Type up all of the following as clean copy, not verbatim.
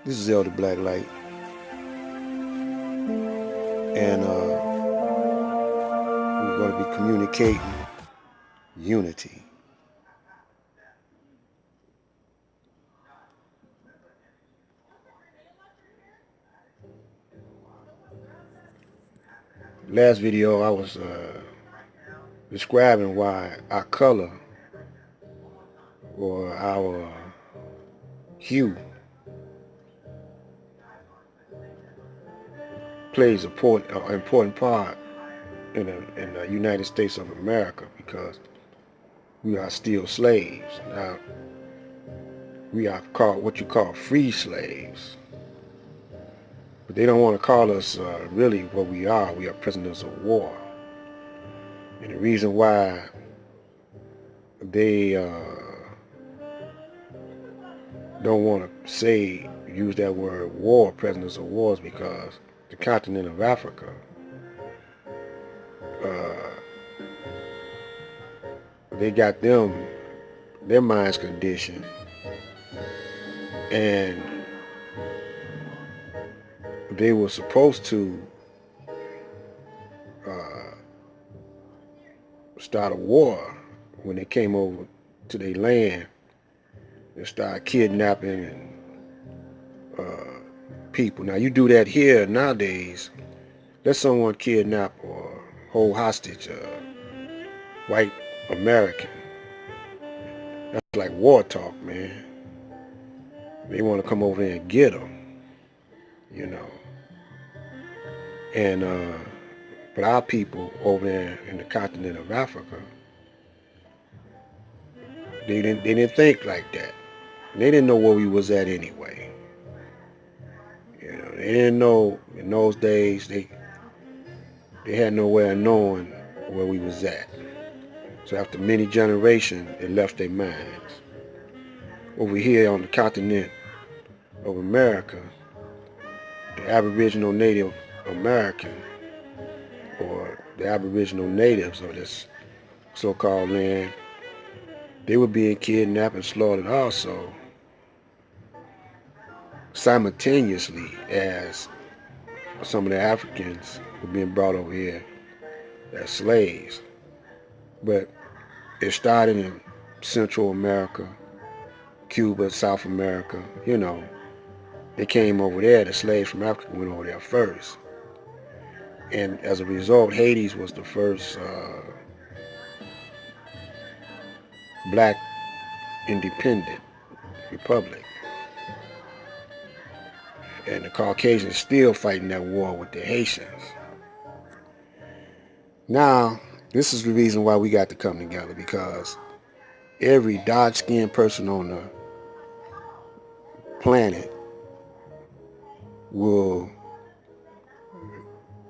This is Elder Blacklight, and we're going to be communicating unity. Last video, I was describing why our color or our hue plays an important part in the United States of America because we are still slaves. Now, we are called what you call free slaves. But they don't want to call us really what we are. We are prisoners of war. And the reason why they don't want to use that word war, prisoners of war, is because the continent of Africa, uh, they got their minds conditioned, and they were supposed to uh, start a war when they came over to their land and start kidnapping and people. Now you do that here nowadays. Let someone kidnap or hold hostage a white American. That's like war talk, man. They want to come over there and get them, you know. And but our people over there in the continent of Africa, they didn't think like that. They didn't know where we was at anyway. You know, they didn't know in those days. They had no way of knowing where we was at. So after many generations, it left their minds. Over here on the continent of America, the Aboriginal Native American, or the Aboriginal natives of this so-called land, they were being kidnapped and slaughtered also simultaneously as some of the Africans were being brought over here as slaves. But it started in Central America, Cuba, South America, you know. They came over there, the slaves from Africa went over there first. And as a result, Haiti was the first black independent republic. And the Caucasians still fighting that war with the Haitians. Now, this is the reason why we got to come together, because every dark-skinned person on the planet will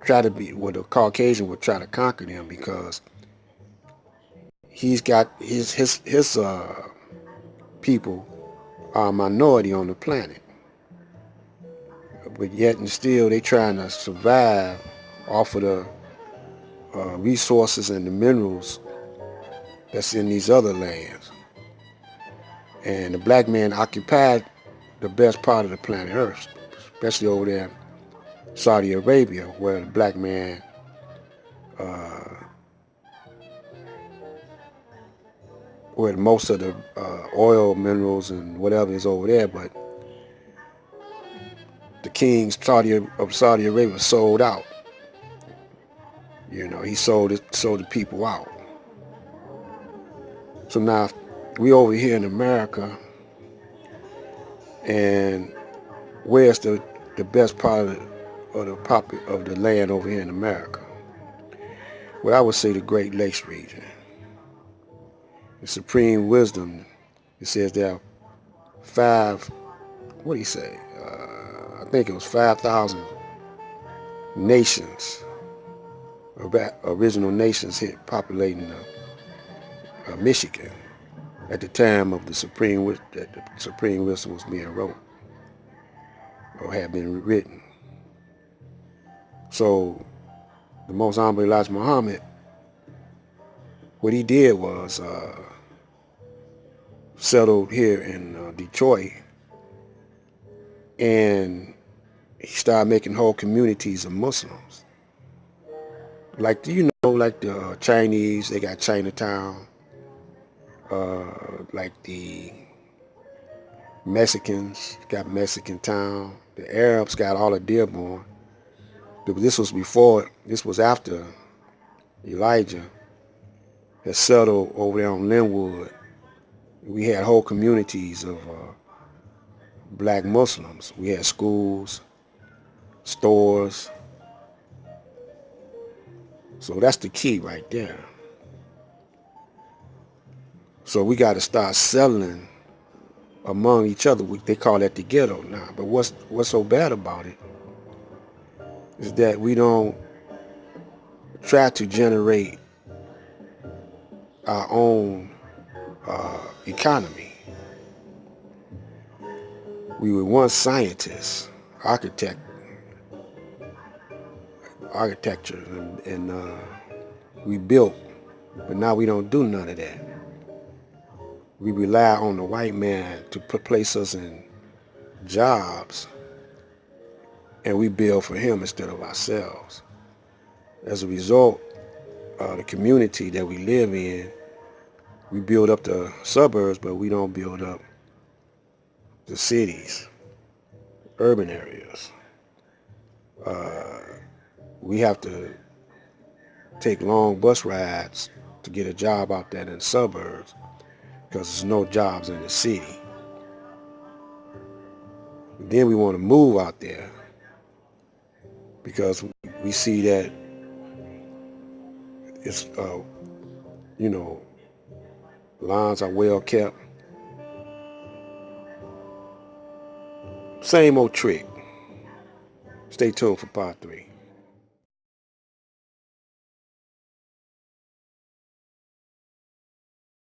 the Caucasian will try to conquer them, because he's got his people are a minority on the planet. But yet and still they trying to survive off of the resources and the minerals that's in these other lands. And the black man occupied the best part of the planet Earth, especially over there in Saudi Arabia, where the black man where most of the oil, minerals, and whatever is over there. But the kings of Saudi Arabia sold out. You know, he sold the people out. So now we over here in America, and where's the best part of the land over here in America? Well, I would say the Great Lakes region. The supreme wisdom. It says there are five. What do you say? I think it was 5,000 nations, original nations here populating Michigan at the time of the supreme wisdom was being wrote or had been written. So the Most Honorable Elijah Muhammad, what he did was settled here in Detroit And he started making whole communities of Muslims. Like, do you know, like the Chinese, they got Chinatown. Like the Mexicans got Mexican Town. The Arabs got all of Dearborn. This was after Elijah had settled over there on Linwood. We had whole communities of black Muslims. We had schools, stores. So that's the key right there. So we got to start selling among each other. They call that the ghetto now. But what's so bad about it is that we don't try to generate our own economy. We were once scientists, architecture, and we built, but now we don't do none of that. We rely on the white man to place us in jobs, and we build for him instead of ourselves. As a result, the community that we live in, we build up the suburbs, but we don't build up the cities, urban areas. We have to take long bus rides to get a job out there in the suburbs because there's no jobs in the city. Then we want to move out there because we see that it's, lawns are well kept. Same old trick. Stay tuned for part 3.